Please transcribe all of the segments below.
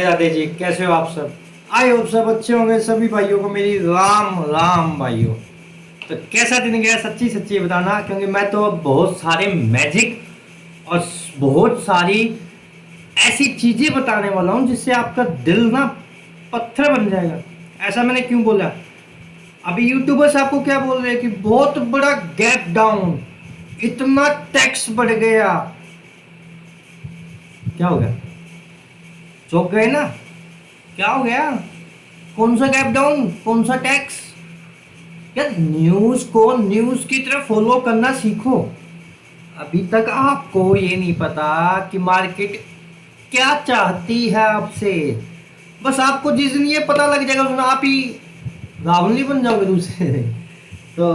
राधे जी, कैसे हो आप सब। आई होप सब अच्छे होंगे। सभी भाइयों को मेरी राम राम भाइयों। तो कैसा दिन गया, सच्ची सच्ची बताना, क्योंकि मैं तो बहुत सारे मैजिक और बहुत सारी ऐसी चीजें बताने वाला हूँ जिससे आपका दिल ना पत्थर बन जाएगा। ऐसा मैंने क्यों बोला? अभी यूट्यूबर्स आपको क्या बोल रहे हैं कि बहुत बड़ा गैप डाउन, इतना टैक्स बढ़ गया। क्या हो गया? चौंक गए ना? क्या हो गया? कौन सा गैप डाउन, कौन सा टैक्स? यार न्यूज को न्यूज की तरह फॉलो करना सीखो। अभी तक आपको ये नहीं पता कि मार्केट क्या चाहती है आपसे। बस आपको जिस दिन ये पता लग जाएगा उस दिन आप ही रावण नहीं बन जाओगे दूसरे। तो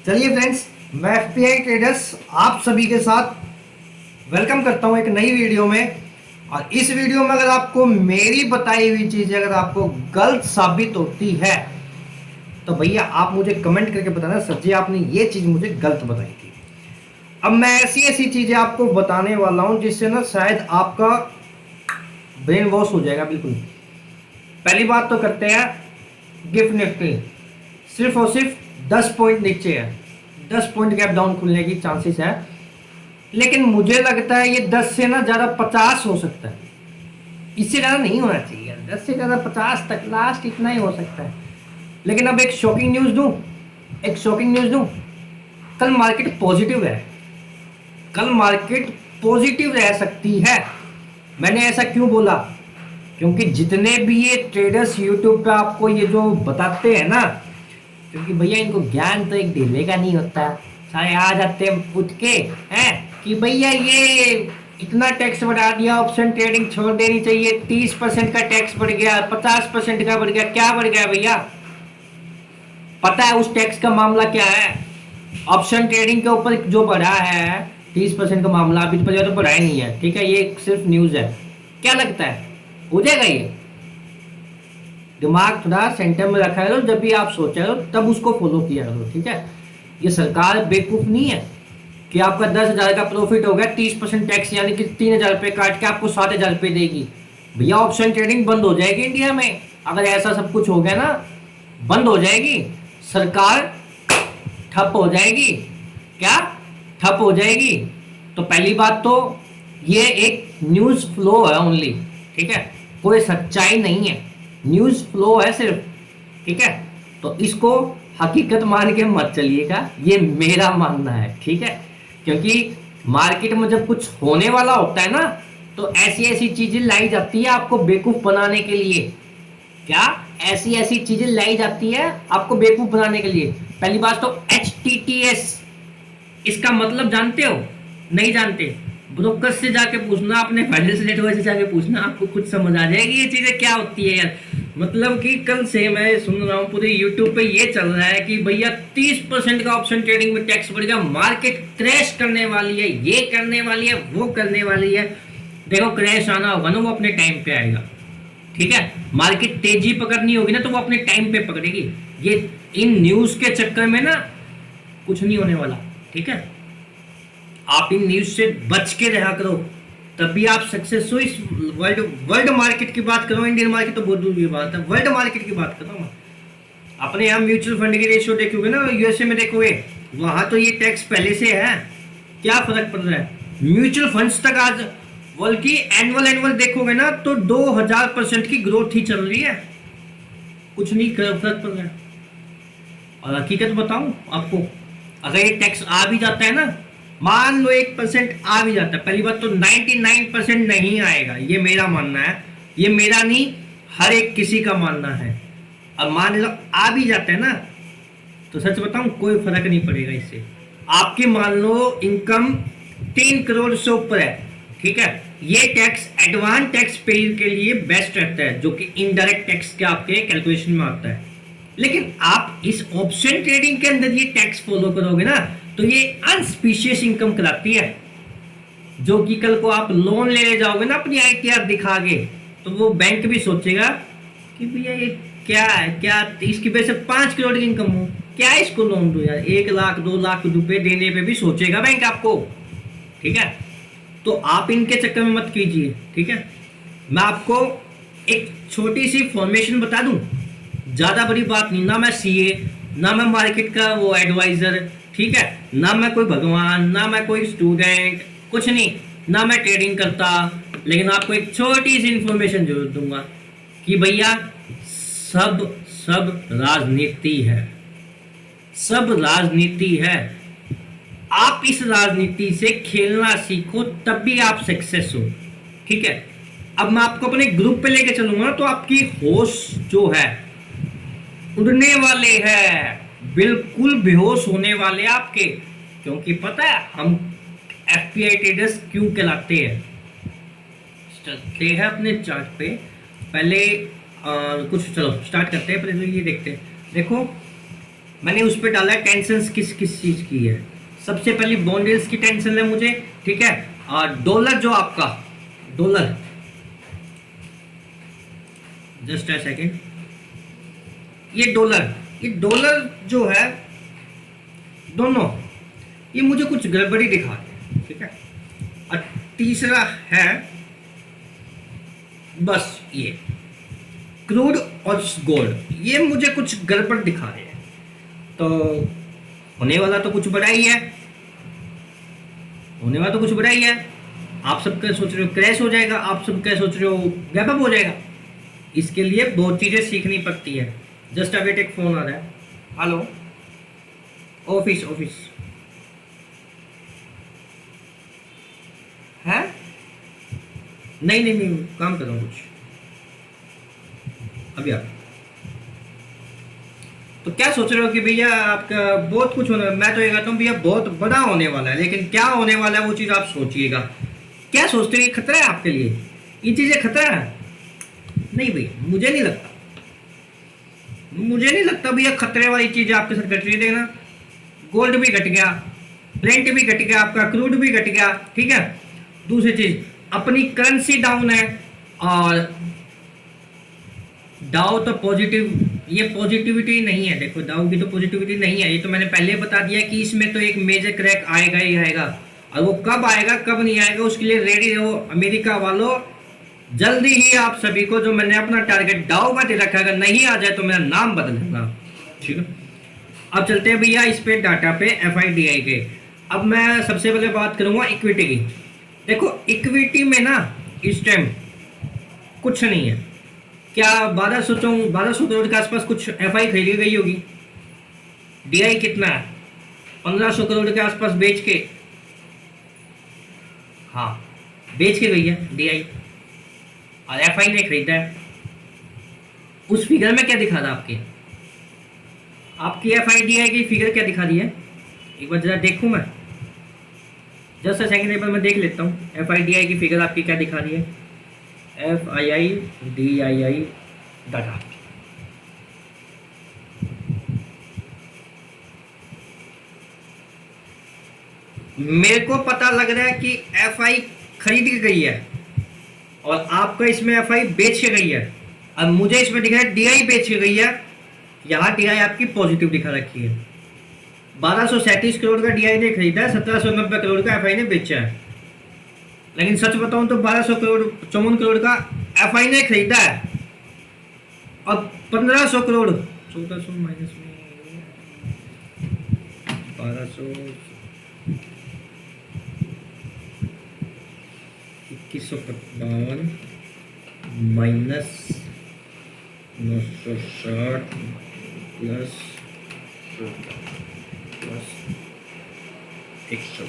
चलिए फ्रेंड्स, मैं एफपीआई ट्रेडर्स आप सभी के साथ वेलकम करता हूं एक नई वीडियो में। और इस वीडियो में अगर आपको मेरी बताई हुई चीजें अगर आपको गलत साबित होती है तो भैया आप मुझे कमेंट करके बताना, सर जी आपने ये चीज मुझे गलत बताई थी। अब मैं ऐसी ऐसी चीजें आपको बताने वाला हूं जिससे ना शायद आपका ब्रेन वॉश हो जाएगा बिल्कुल। पहली बात तो करते हैं गिफ्ट निफ्टी। सिर्फ और सिर्फ 10 पॉइंट नीचे है, 10 पॉइंट गैप डाउन खुलने की चांसेस है। लेकिन मुझे लगता है ये 10 से ना ज्यादा 50 हो सकता है, इससे ज्यादा नहीं होना चाहिए। 10 से ज्यादा 50 तक लास्ट इतना ही हो सकता है। लेकिन अब एक शॉकिंग न्यूज दूं, एक शॉकिंग न्यूज दूं। कल मार्केट पॉजिटिव है, कल मार्केट पॉजिटिव रह सकती है। मैंने ऐसा क्यों बोला? क्योंकि जितने भी ये ट्रेडर्स यूट्यूब पे आपको ये जो बताते हैं ना, क्योंकि भैया इनको ज्ञान तो एक ढीले का नहीं होता। सारे आ जाते हैं उठ के हैं कि भैया ये इतना टैक्स बढ़ा दिया, ऑप्शन ट्रेडिंग छोड़ देनी चाहिए, 30% का टैक्स बढ़ गया, 50% का बढ़ गया। क्या बढ़ गया भैया? पता है उस टैक्स का मामला क्या है? ऑप्शन ट्रेडिंग के ऊपर जो बढ़ा है 30% का मामला, अभी तो बढ़ा ही नहीं है। ठीक है, ये सिर्फ न्यूज है। क्या लगता है हो जाएगा ये? दिमाग थोड़ा सेंटर में रखा करो, जब भी आप सोचा करो तब उसको फॉलो किया करो। ठीक है, ये सरकार बेवकूफ नहीं है कि आपका 10,000 का प्रॉफिट हो गया, 30% टैक्स यानी कि 3,000 रुपये काट के आपको 7,000 रुपये देगी। भैया ऑप्शन ट्रेडिंग बंद हो जाएगी इंडिया में अगर ऐसा सब कुछ हो गया ना, बंद हो जाएगी। सरकार ठप हो जाएगी। क्या ठप हो जाएगी? तो पहली बात तो ये एक न्यूज़ फ्लो है ओनली। ठीक है, कोई सच्चाई नहीं है, न्यूज़ फ्लो है सिर्फ। ठीक है, तो इसको हकीकत मान के मत चलिएगा, ये मेरा मानना है। ठीक है, क्योंकि मार्केट में जब कुछ होने वाला होता है ना तो ऐसी ऐसी चीजें लाई जाती है आपको बेवकूफ बनाने के लिए। क्या ऐसी ऐसी चीजें लाई जाती है आपको बेवकूफ बनाने के लिए? पहली बात तो HTTS, इसका मतलब जानते हो? नहीं जानते? ब्रोकर से जाके पूछना, अपने फाइनेंस नेटवर्क से जाके पूछना, आपको कुछ समझ आ जाएगी ये चीजें क्या होती है यार। मतलब कि कल से मैं सुन रहा हूँ पूरे यूट्यूब पे ये चल रहा है कि भैया 30% का ऑप्शन ट्रेडिंग में टैक्स बढ़ गया, मार्केट क्रैश करने वाली है, ये करने वाली है, वो करने वाली है। देखो क्रैश आना होगा ना वो अपने टाइम पे आएगा। ठीक है, मार्केट तेजी पकड़नी होगी ना तो वो अपने टाइम पे पकड़ेगी। ये इन न्यूज के चक्कर में ना कुछ नहीं होने वाला। ठीक है, आप इन न्यूज से बच के रहा करो, तभी आप सक्सेस हो। इस वर्ल्ड मार्केट की बात करो, इंडियन मार्केट तो बहुत दूर की बात है, वर्ल्ड मार्केट की बात करो। अपने यहाँ म्यूचुअल फंड की रेशियो देखोगे ना, यूएसए में देखोगे, वहां तो ये टैक्स पहले से है। क्या फर्क पड़ रहा है? म्यूचुअल फंड्स तक आज, बल्कि एनुअल देखोगे ना तो 2000% की ग्रोथ ही चल रही है, कुछ नहीं फर्क पड़ रहा है। और हकीकत बताऊं आपको, अगर ये टैक्स आ भी जाता है ना, मान लो 1% आ भी जाता है, पहली बात तो 99% नहीं आएगा, ये मेरा मानना है। ये मेरा नहीं, हर एक किसी का मानना है। अब मान लो आ भी जाता है ना, तो सच बताऊं कोई फर्क नहीं पड़ेगा इससे। आपकी मान लो इनकम 3 करोड़ से ऊपर है, ठीक है, ये टैक्स एडवांस टैक्स पेयर के लिए बेस्ट रहता है, जो कि इनडायरेक्ट टैक्स के आपके कैलकुलेशन में आता है। लेकिन आप इस ऑप्शन ट्रेडिंग के अंदर ये टैक्स फॉलो करोगे ना तो ये अनस्पीशियस इनकम कराती है, जो कि कल को आप लोन ले जाओगे ना अपनी ITR दिखा के, तो वो बैंक भी सोचेगा कि भैया ये क्या है, क्या इसकी वजह से 5 करोड़ की इनकम हो, क्या इसको लोन दो यार, 1 लाख 2 लाख रुपए देने पे भी सोचेगा बैंक आपको। ठीक है, तो आप इनके चक्कर में मत कीजिए। ठीक है, मैं आपको एक छोटी सी फॉर्मेशन बता दूं, ज़्यादा बड़ी बात नहीं, ना मैं सीए, ना मैं मार्केट का वो एडवाइज़र, ठीक है, ना मैं कोई भगवान, ना मैं कोई स्टूडेंट, कुछ नहीं, ना मैं ट्रेडिंग करता, लेकिन आपको एक छोटी सी इंफॉर्मेशन जरूर दूंगा कि भैया सब सब राजनीति है, सब राजनीति है। आप इस राजनीति से खेलना सीखो, तब भी आप सक्सेस हो, ठीक है। अब मैं आपको अपने ग्रुप पे लेके चलूंगा तो आपकी होश जो है उड़ने वाले हैं, बिल्कुल बेहोश होने वाले आपके, क्योंकि पता है हम एफपीआई ट्रेडर्स क्यों कहलाते हैं। चलते हैं अपने चार्ट पे, पहले कुछ चलो स्टार्ट करते हैं, पहले तो ये देखते हैं। देखो मैंने उस पर डाला है टेंशन किस किस चीज़ की है। सबसे पहले बॉन्ड यील्ड्स की टेंशन है मुझे, ठीक है। और डॉलर जो आपका डॉलर, जस्ट अ सेकेंड, ये डॉलर जो है, दोनों ये मुझे कुछ गड़बड़ी दिखाते हैं, ठीक है। और तीसरा है बस ये क्रूड और गोल्ड, ये मुझे कुछ गड़बड़ दिखा रहे हैं। तो होने वाला तो कुछ बड़ा ही है, होने वाला तो कुछ बड़ा ही है। आप सब क्या सोच रहे हो, क्रैश हो जाएगा, आप सब क्या सोच रहे हो, गैप अप हो जाएगा। इसके लिए बहुत चीज़ें सीखनी पड़ती है। जस्ट अभी एक फोन आ रहा है, हेलो, ऑफिस है, नहीं काम कर रहा हूँ कुछ अभी। आप तो क्या सोच रहे हो कि भैया आपका बहुत कुछ होना है। मैं तो ये कहता हूँ भैया बहुत बड़ा होने वाला है, लेकिन क्या होने वाला है वो चीज़ आप सोचिएगा। क्या सोचते हो, ये खतरा है आपके लिए, ये चीज़ें खतरा है? नहीं भैया, मुझे नहीं लगता भैया खतरे वाली चीज़ आपके साथ घट रही है। देखना, गोल्ड भी घट गया, ब्रेंट भी घट गया, आपका क्रूड भी घट गया, ठीक है। दूसरी चीज़, अपनी करेंसी डाउन है, और डाउ तो पॉजिटिव, ये पॉजिटिविटी नहीं है। देखो डाउ की तो पॉजिटिविटी नहीं है, ये तो मैंने पहले बता दिया कि इसमें तो एक मेजर क्रैक आएगा ही आएगा, और वो कब आएगा कब नहीं आएगा उसके लिए रेडी रहो अमेरिका वालों। जल्दी ही आप सभी को, जो मैंने अपना टारगेट डाउ का दे रखा है, अगर नहीं आ जाए तो मेरा नाम बदलूंगा, ठीक है। अब चलते हैं भैया इस पे डाटा पे एफआईडीआई के। अब मैं सबसे पहले बात करूंगा इक्विटी की। देखो इक्विटी में ना इस टाइम कुछ नहीं है। क्या 1200 करोड़ के आसपास कुछ एफआई खरीदी गई होगी। डीआई कितना है, 1500 करोड़ के आसपास बेच के, हाँ बेच के गई है डीआई, और एफआई ने खरीदा है। उस फिगर में क्या दिखा था आपकी एफआईडीआई की फिगर क्या दिखा दी है, एक बार जरा देखूं मैं, जस्ट सेकंड एक बार मैं देख लेता हूँ एफआईडीआई की फिगर आपकी क्या दिखा रही है। एफआईडीआई डाटा, मेरे को पता लग रहा है कि एफआई खरीद के गई है, और आपका इसमें एफआई बेच के गई है, और मुझे इसमें दिख रहा है डीआई बेच के गई है। यहाँ डीआई आपकी पॉजिटिव दिखा रखी है। 1237 करोड़ का डीआई ने खरीदा है, 1790 करोड़ का एफआई ने बेचा है। लेकिन सच बताऊं तो 54 करोड़ का एफआई ने खरीदा है, और 1500 करोड़, 1400 माइनस में 1200, 2152 माइनस 960 प्लस 100,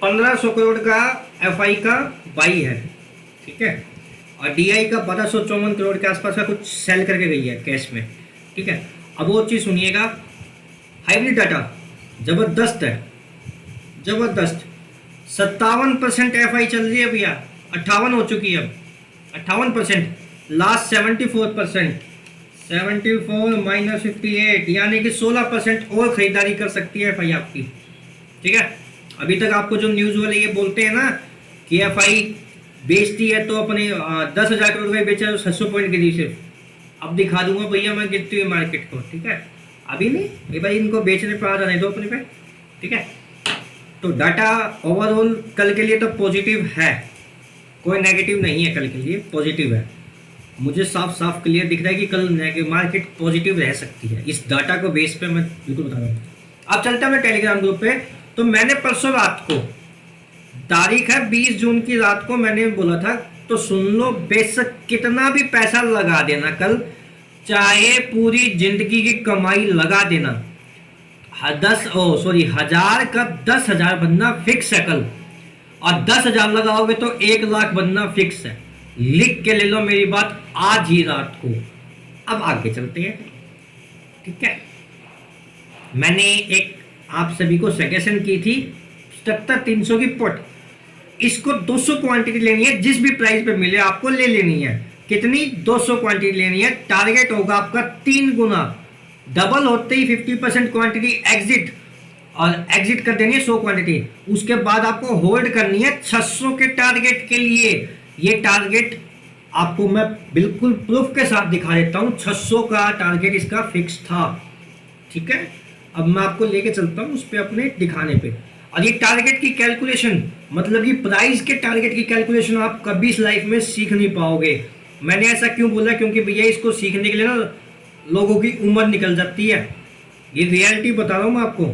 1500 करोड़ का एफआई का बाई है, ठीक है। और डीआई का 1254 करोड़ के आसपास का कुछ सेल करके गई है कैश में, ठीक है। अब वो चीज़ सुनिएगा, हाइब्रिड डाटा जबरदस्त है, जबरदस्त। 57% एफआई चल रही है भैया, 58 हो चुकी है अब, 58%, लास्ट 74%, 74 माइनस 58, यानी कि 16% और खरीदारी कर सकती है एफआई आपकी, ठीक है। अभी तक आपको जो न्यूज़ वाले ये बोलते हैं ना कि एफआई बेचती है तो अपने 10,000 करोड़ का बेचा तो 600 पॉइंट गिरी सिर्फ, अब दिखा दूंगा भैया मैं गिरती हुई मार्केट को, ठीक है। अभी नहीं, एक बार इनको बेचने पर आ जाने दो अपने पे, ठीक है। तो डाटा ओवरऑल कल के लिए तो पॉजिटिव है, कोई नेगेटिव नहीं है, कल के लिए पॉजिटिव है। मुझे साफ साफ क्लियर दिख रहा है कि कल मार्केट पॉजिटिव रह सकती है। इस डाटा को बेस पे मैं बिल्कुल बता रहा हूँ। अब चलते हैं मैं टेलीग्राम ग्रुप पे। तो मैंने परसों रात को, तारीख है 20 जून की रात को, मैंने बोला था तो सुन लो, बेशक कितना भी पैसा लगा देना कल, चाहे पूरी जिंदगी की कमाई लगा देना, 1000 का 10,000 बनना फिक्स है कल, और 10,000 लगाओगे तो 1,00,000 बनना फिक्स है। लिख के ले लो मेरी बात आज ही रात को। अब आगे चलते हैं, ठीक है। मैंने एक आप सभी को सजेशन की थी 77,300 की पुट, इसको 200 क्वांटिटी लेनी है, जिस भी प्राइस पे मिले आपको ले लेनी है। कितनी? 200 क्वांटिटी लेनी है। टारगेट होगा आपका 3 गुना, डबल होते ही 50% क्वांटिटी एग्जिट, और एग्जिट कर देनी है 100 क्वांटिटी। उसके बाद आपको होल्ड करनी है 600 के टारगेट के लिए। ये टारगेट आपको मैं बिल्कुल प्रूफ के साथ दिखा देता हूं, 600 का टारगेट इसका फिक्स था, ठीक है। अब मैं आपको लेके चलता हूं उस पे, अपने दिखाने पे। और ये टारगेट की कैलकुलेशन, मतलब ये प्राइस के टारगेट की कैलकुलेशन आप कभी इस लाइफ में सीख नहीं पाओगे। मैंने ऐसा क्यों बोला? क्योंकि भैया इसको सीखने के लिए ना लोगों की उम्र निकल जाती है। ये रियलिटी बता रहा हूं मैं आपको।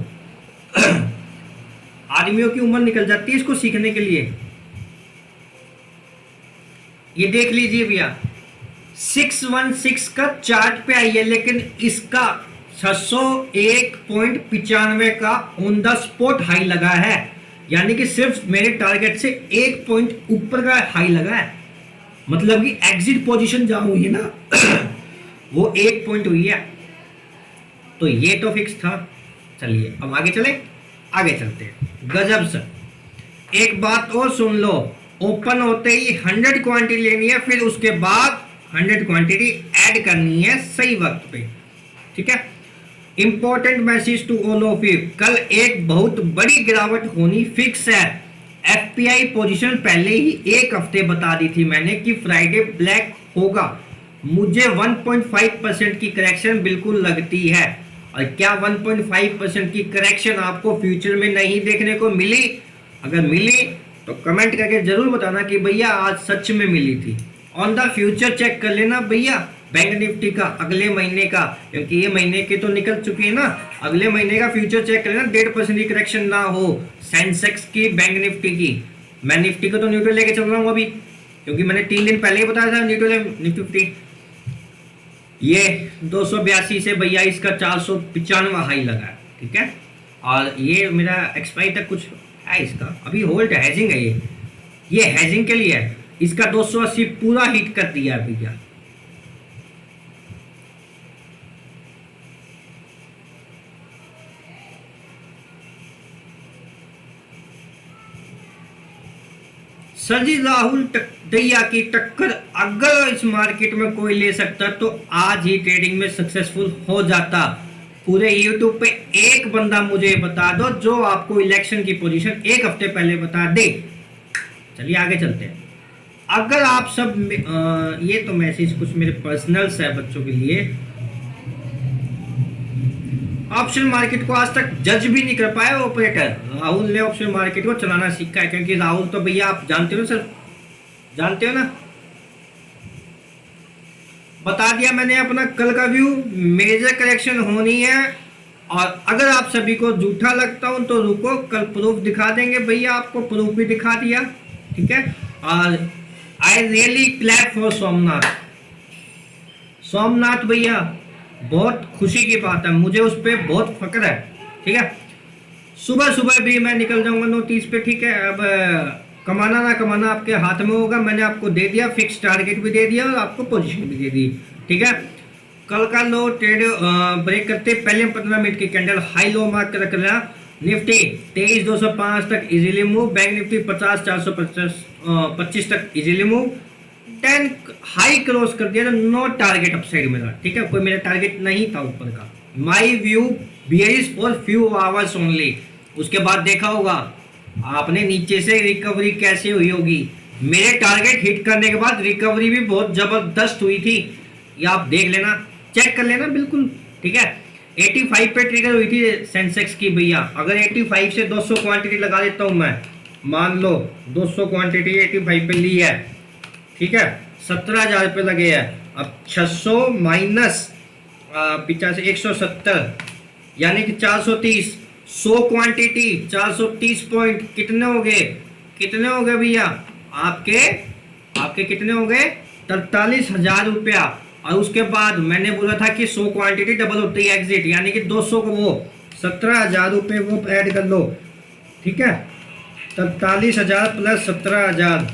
आदमियों की उम्र निकल जाती है इसको सीखने के लिए। ये देख लीजिए भैया, 616 का चार्ट पे आई है, लेकिन इसका 601.95 का ऑन द स्पॉट हाई लगा है। यानी कि सिर्फ मेरे टारगेट से 1 पॉइंट ऊपर का हाई लगा है। मतलब कि एग्जिट पोजीशन जहां हुई है ना वो 1 पॉइंट हुई है। तो ये तो फिक्स था। चलिए अब आगे चले, आगे चलते हैं। गजब सर, एक बात और सुन लो, ओपन होते ही 100 क्वांटिटी लेनी है, फिर उसके बाद 100 क्वांटिटी ऐड करनी है सही वक्त पे, ठीक है। Important message to all of you, कल एक बहुत बड़ी गिरावट होनी फिक्स है। एफपीआई पोजीशन पहले ही एक हफ्ते बता दी थी मैंने कि फ्राइडे ब्लैक होगा। मुझे 1.5% की करेक्शन बिल्कुल लगती है। और क्या 1.5% की करेक्शन आपको फ्यूचर में नहीं देखने को मिली? अगर मिली तो कमेंट करके जरूर बताना कि भैया आज सच में मिली थी। ऑन द फ्यूचर चेक कर लेना भैया बैंक निफ्टी का अगले महीने का, क्योंकि ये महीने के तो निकल चुके हैं ना, अगले महीने का फ्यूचर चेक कर लेना, 1.5% की करेक्शन ना हो सेंसेक्स की, बैंक निफ्टी की। मैं निफ्टी को तो न्यूट्रल लेके चल रहा हूँ अभी, क्योंकि मैंने 3 दिन पहले ही बताया था न्यूट्रल निफ्टी। ये 282 से भैया इसका 495 हाई लगा है, ठीक है। और ये मेरा एक्सपायरी तक कुछ है इसका, अभी होल्ड हैजिंग है, ये हैजिंग के लिए है। इसका 280 पूरा हिट कर दिया है भैया। सर जी राहुल दैया की टक्कर अगर इस मार्केट में कोई ले सकता तो आज ही ट्रेडिंग में सक्सेसफुल हो जाता। पूरे यूट्यूब पे एक बंदा मुझे बता दो जो आपको इलेक्शन की पोजीशन एक हफ्ते पहले बता दे। चलिए आगे चलते हैं। अगर आप सब ये तो मैसेज कुछ मेरे पर्सनल्स है बच्चों के लिए। ऑप्शन मार्केट को आज तक जज भी नहीं कर पाया ऑपरेटर। राहुल ने ऑप्शन मार्केट को चलाना सीखा है, क्योंकि राहुल तो भैया आप जानते हो सर, जानते हो ना, बता दिया मैंने अपना कल का व्यू। मेजर करेक्शन होनी है, और अगर आप सभी को झूठा लगता हूं तो रुको, कल प्रूफ दिखा देंगे भैया, आपको प्रूफ भी दिखा दिया, ठीक है। और I really clap for Somnath. Somnath भैया बहुत खुशी की बात है, मुझे उस पर बहुत फक्र है, ठीक है। सुबह सुबह भी मैं निकल जाऊंगा नोटिस पे, ठीक है। अब कमाना ना कमाना आपके हाथ में होगा। मैंने आपको दे दिया, फिक्स टारगेट भी दे दिया और आपको पोजीशन भी दे दी, ठीक है। कल का लो ट्रेड ब्रेक करते पहले 15 मिनट की कैंडल हाई लो मार्क कर रखना। निफ्टी 23,205 तक इजीली मूव, बैंक निफ्टी 50,425 तक इजीली मूव। 10 हाई क्रॉस कर दिया, नो टारगेट अपसाइड मेरा, ठीक है। कोई मेरा टारगेट नहीं था ऊपर का। My view bearish for few hours only. उसके बाद देखा होगा आपने नीचे से रिकवरी कैसे हुई होगी। मेरे टारगेट हिट करने के बाद रिकवरी भी बहुत जबरदस्त हुई थी, ये आप देख लेना, चेक कर लेना बिल्कुल, ठीक है। 85 पे ट्रिगर हुई थी सेंसेक्स की भैया। अगर 85 से 200 क्वांटिटी लगा देता हूं मैं मान लो 200 क्वांटिटी 85 पे ली है, ठीक है, 17,000 रुपये लगे हैं। अब 600 माइनस 85 170 यानी कि 430, 100 क्वांटिटी 430 पॉइंट कितने हो गए, कितने हो गए भैया आपके, आपके कितने हो गए 43,000 रुपया। और उसके बाद मैंने बोला था कि 100 क्वांटिटी डबल होती है एग्जिट, यानी कि 200 को वो 17,000 रुपये वो ऐड कर लो, ठीक है, 43,000 प्लस 17,000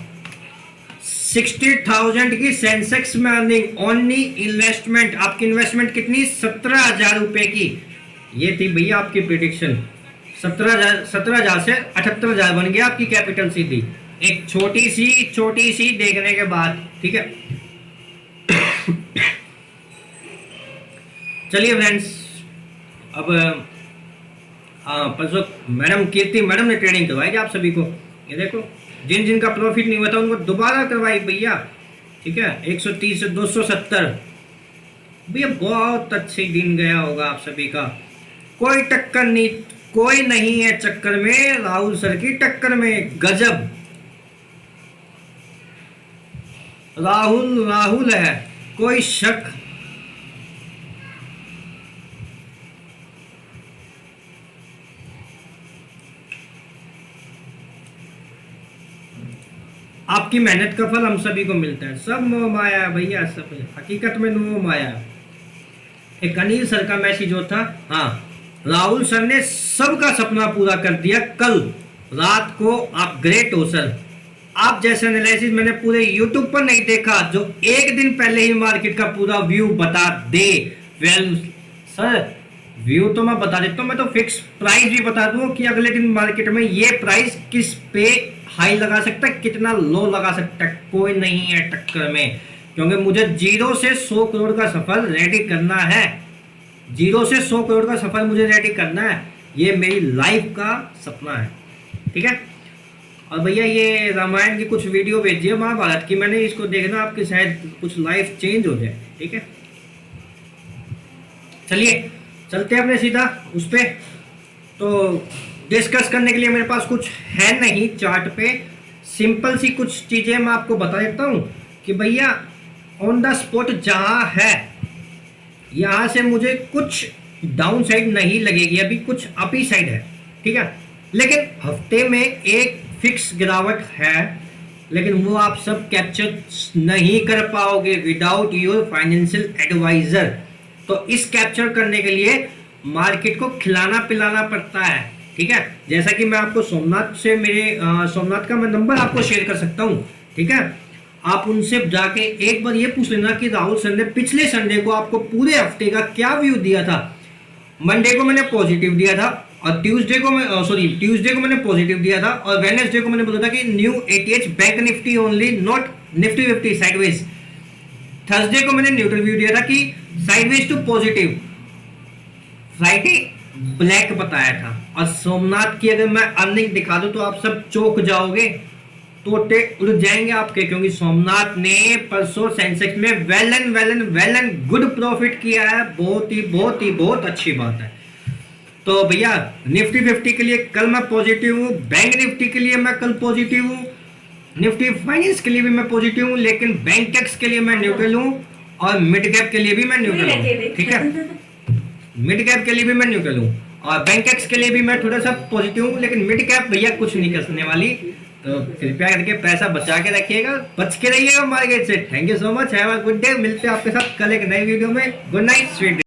60,000 की सेंसेक्स में अर्निंग ओनली इन्वेस्टमेंट। आपकी इन्वेस्टमेंट कितनी 17,000 रुपए की। ये थी भैया आपकी प्रिडिक्शन। 17,000 से 78,000 बन गया आपकी कैपिटल सीधी, एक छोटी सी देखने के बाद, ठीक है। चलिए फ्रेंड्स, अब परसों मैडम कीर्ति मैडम ने ट्रेनिंग करवाई आप सभी को। ये देखो जिन जिन का प्रॉफिट नहीं हुआ था उनको दोबारा करवाई भैया, ठीक है। 130 से 270 भैया, बहुत अच्छे दिन गया होगा आप सभी का। कोई टक्कर नहीं, कोई नहीं है चक्कर में राहुल सर की टक्कर में। गजब, राहुल है, कोई शक। आपकी मेहनत का फल हम सभी को मिलता है। सब मोह माया है भैया, सब हकीकत में मोह माया। एक अनिल सर का मैसेज जो था, हाँ, राहुल सर ने सबका सपना पूरा कर दिया कल रात को। आप ग्रेट हो सर। आप जैसे एनालिसिस मैंने पूरे यूट्यूब पर नहीं देखा जो एक दिन पहले ही मार्केट का पूरा व्यू बता दे। वेल सर, व्यू तो मैं बता देता हूँ, मैं तो फिक्स प्राइस भी बता दूँ कि अगले दिन मार्केट में ये प्राइस किस पे हाई लगा सकता है, कितना लो लगा सकता है। कोई नहीं है टक्कर में, क्योंकि मुझे 0 से 100 करोड़ का सफर रेडी करना है। 0 से 100 करोड़ का सफर मुझे रेडी करना है, ये मेरी लाइफ का सपना है, ठीक है। और भैया ये रामायण की कुछ वीडियो भेजिए, महाभारत की, मैंने इसको देखना, आपकी शायद कुछ लाइफ चेंज हो जाए, ठीक है। चलिए चलते हैं अपने सीधा उस पे। तो डिस्कस करने के लिए मेरे पास कुछ है नहीं चार्ट पे, सिंपल सी कुछ चीज़ें मैं आपको बता देता हूँ कि भैया ऑन द स्पॉट जहाँ है यहाँ से मुझे कुछ डाउन साइड नहीं लगेगी, अभी कुछ अप ही साइड है, ठीक है। लेकिन हफ्ते में एक फिक्स गिरावट है, लेकिन वो आप सब कैप्चर नहीं कर पाओगे विदाउट योर फाइनेंशियल एडवाइजर। तो इस कैप्चर करने के लिए मार्केट को खिलाना पिलाना पड़ता है, ठीक है। जैसा कि मैं आपको सोमनाथ से सोमनाथ का मैं नंबर आपको शेयर कर सकता हूँ, ठीक है। आप उनसे जाके एक बार ये पूछ लेना कि राहुल सर ने पिछले संडे को आपको पूरे हफ्ते का क्या व्यू दिया था। मंडे को मैंने पॉजिटिव दिया था, और ट्यूसडे को मैंने पॉजिटिव दिया था, और वेडनेसडे को मैंने बोला था कि new ATH Bank Nifty only, not Nifty 50 sideways. Thursday को मैंने न्यूट्रल व्यू दिया था कि sideways to positive. Friday black बताया था। और सोमनाथ की अगर मैं अर्निंग दिखा दूं तो आप सब चौंक जाओगे, तोते उड़ जाएंगे आपके, क्योंकि सोमनाथ ने परसों सेंसेक्स में वेल एंड गुड प्रॉफिट किया है। बहुत अच्छी बात है। तो भैया निफ्टी 50 के लिए कल मैं पॉजिटिव हूँ, बैंक निफ्टी के लिए मैं कल पॉजिटिव हूँ, निफ्टी फाइनेंस के लिए भी मैं पॉजिटिव हूँ, लेकिन बैंक एक्स के लिए मैं न्यूट्रल हूँ, और मिड कैप के लिए भी मैं न्यूट्रल हूँ, ठीक है। मिड कैप के लिए भी मैं न्यूट्रल हूँ, और बैंक एक्स के लिए भी मैं थोड़ा सा पॉजिटिव हूँ, लेकिन मिड कैप भैया कुछ नहीं करने वाली। तो कृपया करके पैसा बचा के रखिएगा, बच के रहिएगा मार्केट से। Thank you so much, have a good day. मिलते हैं आपके साथ कल एक नई वीडियो में। Good night, sweet.